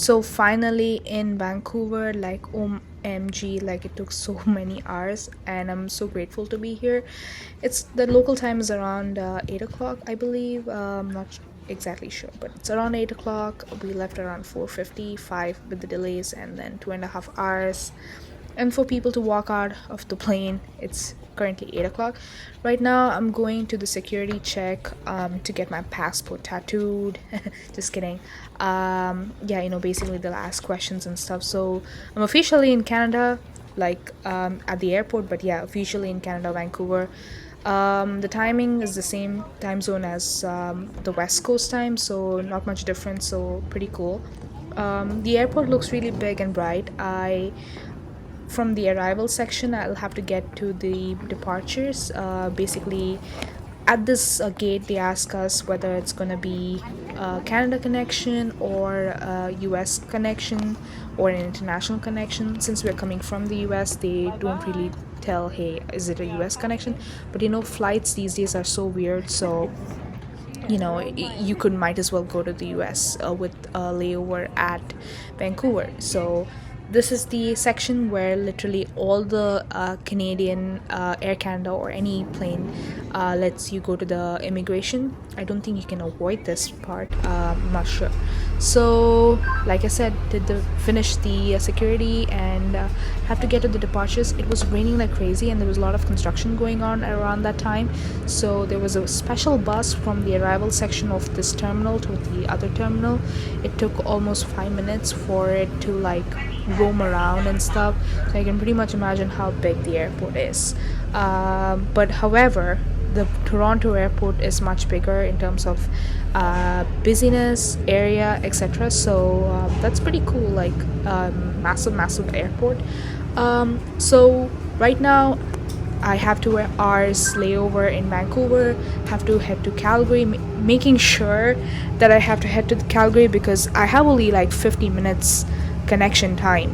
So finally in Vancouver, like OMG, like it took so many hours, and I'm so grateful to be here. It's the local time is around 8 o'clock, I believe. Not exactly sure, but it's around 8 o'clock. We left around 4:55 with the delays, and then 2.5 hours. And for people to walk out of the plane, it's currently 8 o'clock. Right now, I'm going to the security check to get my passport tattooed. Just kidding. Yeah, basically the last questions and stuff. So I'm officially in Canada, like at the airport, but yeah, officially in Canada, Vancouver. The timing is the same time zone as the West Coast time, so not much difference. So pretty cool. The airport looks really big and bright. I From the arrival section, I'll have to get to the departures. Basically, at this gate, they ask us whether it's going to be a Canada connection or a US connection or an international connection. Since we're coming from the US, they don't really tell, hey, is it a US connection? But flights these days are so weird, so you could might as well go to the US with a layover at Vancouver. So this is the section where literally all the Canadian Air Canada or any plane lets you go to the immigration. I don't think you can avoid this part. I'm not sure. So, like I said, finish the security and have to get to the departures. It was raining like crazy, and there was a lot of construction going on around that time. So there was a special bus from the arrival section of this terminal to the other terminal. It took almost 5 minutes for it to like roam around and stuff. So I can pretty much imagine how big the airport is. But however, the Toronto airport is much bigger in terms of busyness, area, etc. So that's pretty cool. Like massive airport. So right now I have 2 hours layover in Vancouver, have to head to Calgary, making sure that I have to head to Calgary because I have only like 50 minutes connection time.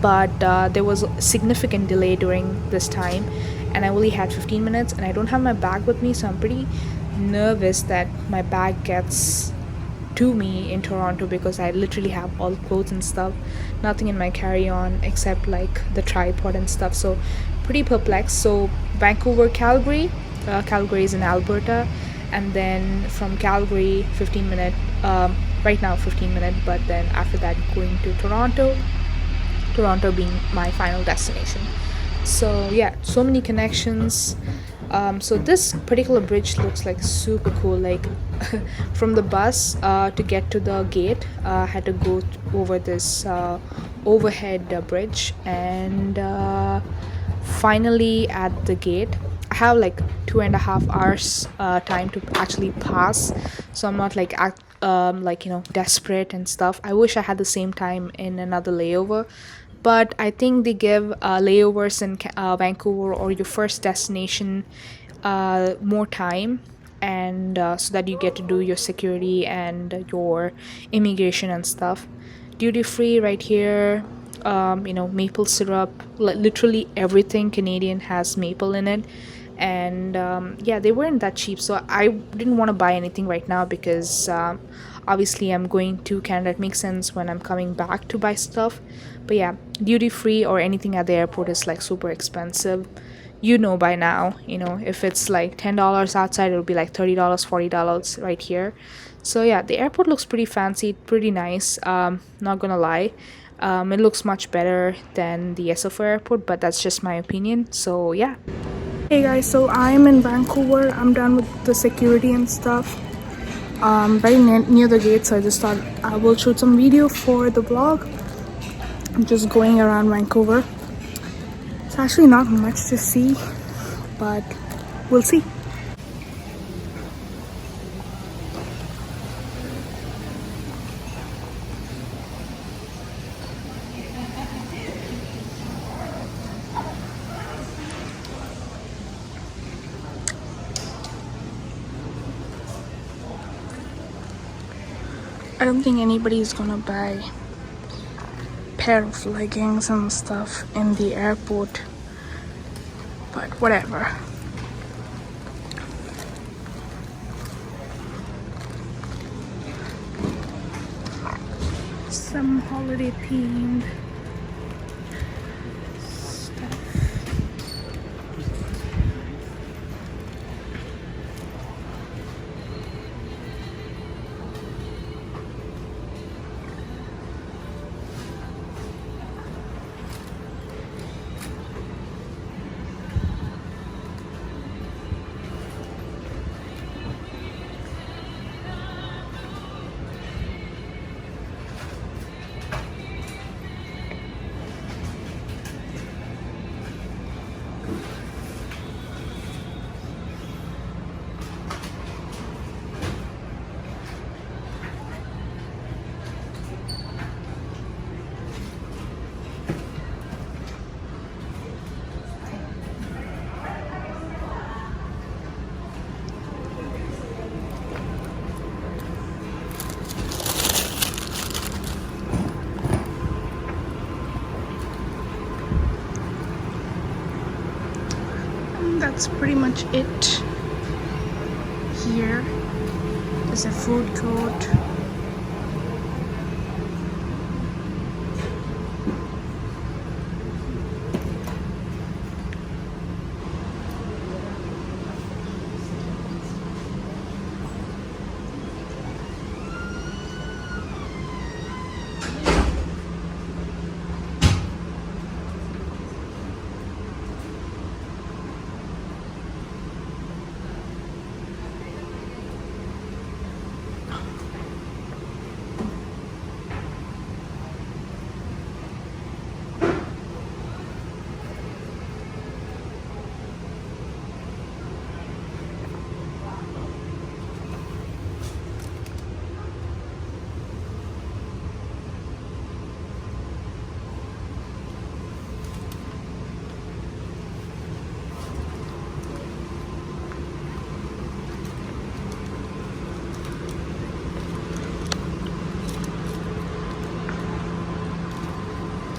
But there was a significant delay during this time, and I only had 15 minutes, and I don't have my bag with me, so I'm pretty nervous that my bag gets to me in Toronto because I literally have all clothes and stuff, nothing in my carry-on except like the tripod and stuff. So pretty perplexed. So Vancouver, Calgary. Calgary is in Alberta, and then from Calgary 15 minute, right now 15 minute, but then after that going to Toronto being my final destination. So yeah, so many connections. So this particular bridge looks like super cool. Like from the bus to get to the gate, I had to go over this overhead bridge, and finally at the gate, I have like 2.5 hours time to actually pass. So I'm not like desperate and stuff. I wish I had the same time in another layover, but I think they give layovers in Vancouver or your first destination more time, and so that you get to do your security and your immigration and stuff. Duty free right here. Maple syrup, literally everything Canadian has maple in it. And yeah, they weren't that cheap, so I didn't want to buy anything right now because obviously I'm going to Canada. It makes sense when I'm coming back to buy stuff. But yeah, duty free or anything at the airport is like super expensive. By now, if it's like $10 outside, it'll be like $30, $40 right here. So yeah, the airport looks pretty fancy, pretty nice. Not gonna lie. It looks much better than the SFO airport, but that's just my opinion. So yeah. Hey guys, so I'm in Vancouver. I'm done with the security and stuff. Very near the gate, so I just thought I will shoot some video for the vlog. I'm just going around Vancouver. It's actually not much to see, but we'll see. I don't think anybody's gonna buy a pair of leggings and stuff in the airport, but whatever. some holiday themed stuff. That's pretty much it. Here is a food court.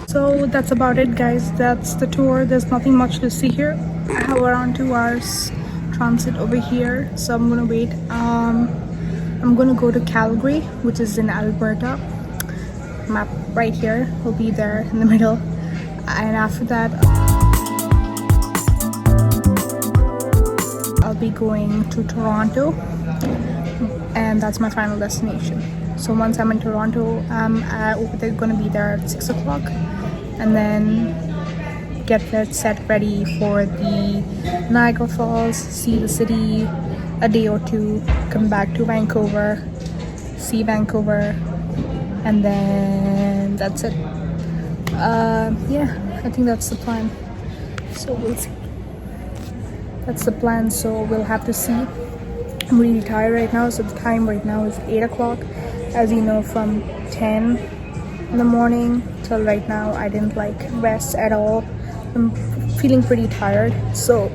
So that's about it, guys. That's the tour. There's nothing much to see here. I have around 2 hours transit over here, so I'm gonna wait. I'm gonna go to Calgary, which is in Alberta. Map right here will be there in the middle, and after that I'll be going to Toronto, and that's my final destination. So once I'm in Toronto, they're gonna be there at 6 o'clock, and then get set ready for the Niagara Falls, see the city a day or two, come back to Vancouver, see Vancouver, and then that's it. Yeah, I think that's the plan. So we'll see. That's the plan, so we'll have to see. I'm really tired right now, so the time right now is 8 o'clock. As you know, from 10 in the morning till right now, I didn't rest at all. I'm feeling pretty tired, so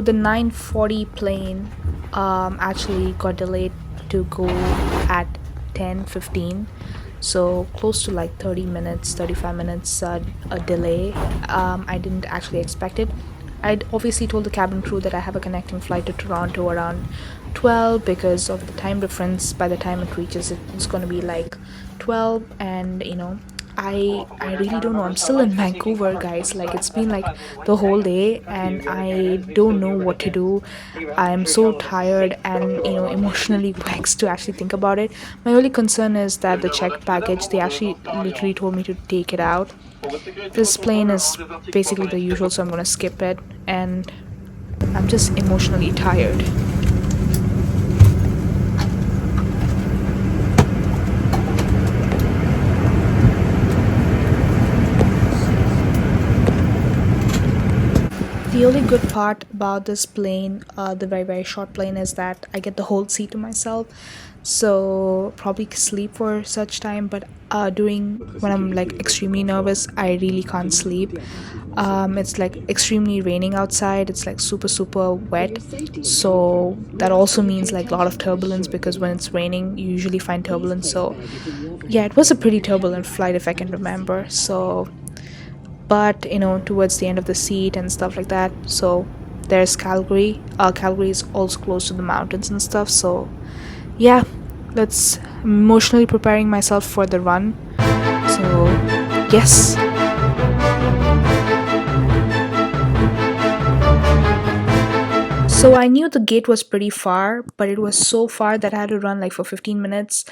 the 9:40 plane actually got delayed to go at 10:15, so close to 30 minutes, 35 minutes a delay. I didn't actually expect it. I'd obviously told the cabin crew that I have a connecting flight to Toronto around 12 because of the time difference. By the time it reaches, it's going to be 12, and I really don't know. I'm still in Vancouver, guys. Like it's been like the whole day and I don't know what to do. I'm so tired and emotionally vexed to actually think about it. My only concern is that the check package, they actually literally told me to take it out. This plane is basically the usual, so I'm gonna skip it, and I'm just emotionally tired. The only good part about this plane, the very very short plane, is that I get the whole seat to myself. So probably sleep for such time, but during when I'm like extremely nervous, I really can't sleep. It's like extremely raining outside. It's like super super wet, so that also means like a lot of turbulence because when it's raining, you usually find turbulence. So yeah, it was a pretty turbulent flight if I can remember. So but towards the end of the seat and stuff like that, so there's Calgary. Calgary is also close to the mountains and stuff, so yeah, that's emotionally preparing myself for the run. So yes. So I knew the gate was pretty far, but it was so far that I had to run like for 15 minutes.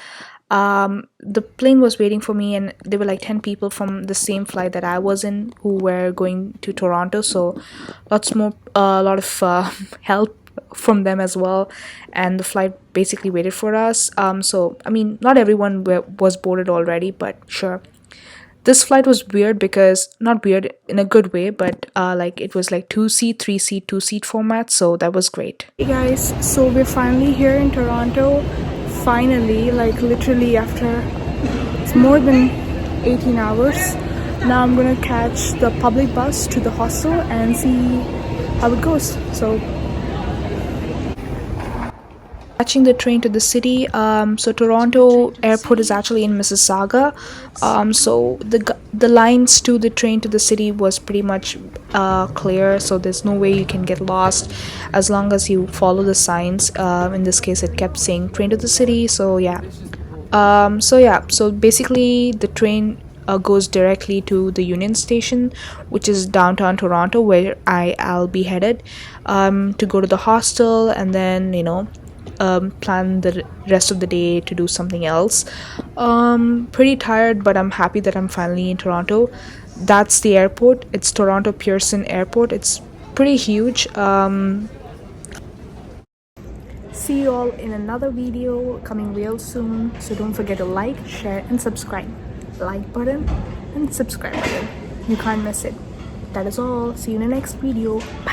The plane was waiting for me, and there were like 10 people from the same flight that I was in who were going to Toronto. So a lot of help from them as well. And the flight basically waited for us. So, I mean, not everyone was boarded already, but sure. This flight was weird because not weird in a good way, but like it was like 2 seat, 3 seat, 2 seat format, so that was great. Hey guys, so we're finally here in Toronto. Finally, like literally after it's more than 18 hours. Now I'm gonna catch the public bus to the hostel and see how it goes. So catching the train to the city. So Toronto airport is actually in Mississauga. So the lines to the train to the city was pretty much clear. So there's no way you can get lost as long as you follow the signs. In this case, it kept saying train to the city. So yeah. So basically the train goes directly to the Union Station, which is downtown Toronto, where I'll be headed to go to the hostel, and then plan the rest of the day to do something else. Pretty tired, but I'm happy that I'm finally in Toronto. That's the airport. It's Toronto Pearson Airport. It's pretty huge. See you all in another video coming real soon. So don't forget to like, share, and subscribe. Like button and subscribe button. You can't miss it. That is all. See you in the next video. Bye.